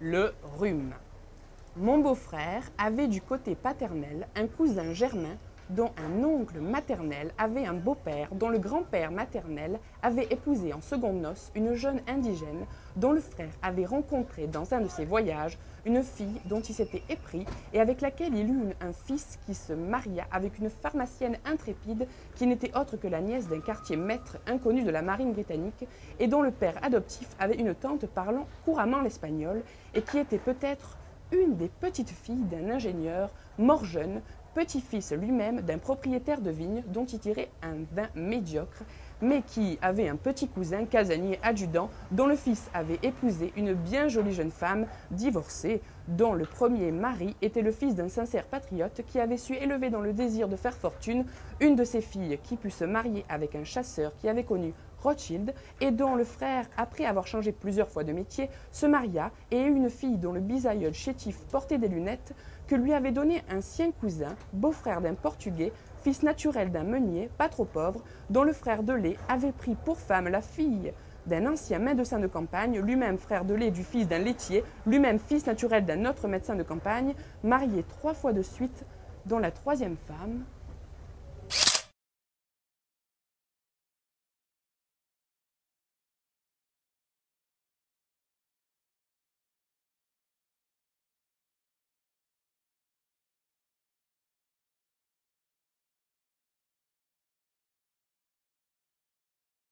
le rhume. Mon beau-frère avait du côté paternel un cousin germain dont un oncle maternel avait un beau-père dont le grand-père maternel avait épousé en secondes noces une jeune indigène dont le frère avait rencontré dans un de ses voyages une fille dont il s'était épris et avec laquelle il eut un fils qui se maria avec une pharmacienne intrépide qui n'était autre que la nièce d'un quartier maître inconnu de la marine britannique et dont le père adoptif avait une tante parlant couramment l'espagnol et qui était peut-être une des petites filles d'un ingénieur mort jeune, petit-fils lui-même d'un propriétaire de vigne dont il tirait un vin médiocre, mais qui avait un petit cousin casanier adjudant dont le fils avait épousé une bien jolie jeune femme divorcée, dont le premier mari était le fils d'un sincère patriote qui avait su élever dans le désir de faire fortune une de ses filles qui put se marier avec un chasseur qui avait connu Rothschild, et dont le frère, après avoir changé plusieurs fois de métier, se maria et eut une fille dont le bisaïeul chétif portait des lunettes, que lui avait donné un sien cousin, beau-frère d'un Portugais, fils naturel d'un meunier, pas trop pauvre, dont le frère de lait avait pris pour femme la fille d'un ancien médecin de campagne, lui-même frère de lait du fils d'un laitier, lui-même fils naturel d'un autre médecin de campagne, marié 3 fois de suite, dont la troisième femme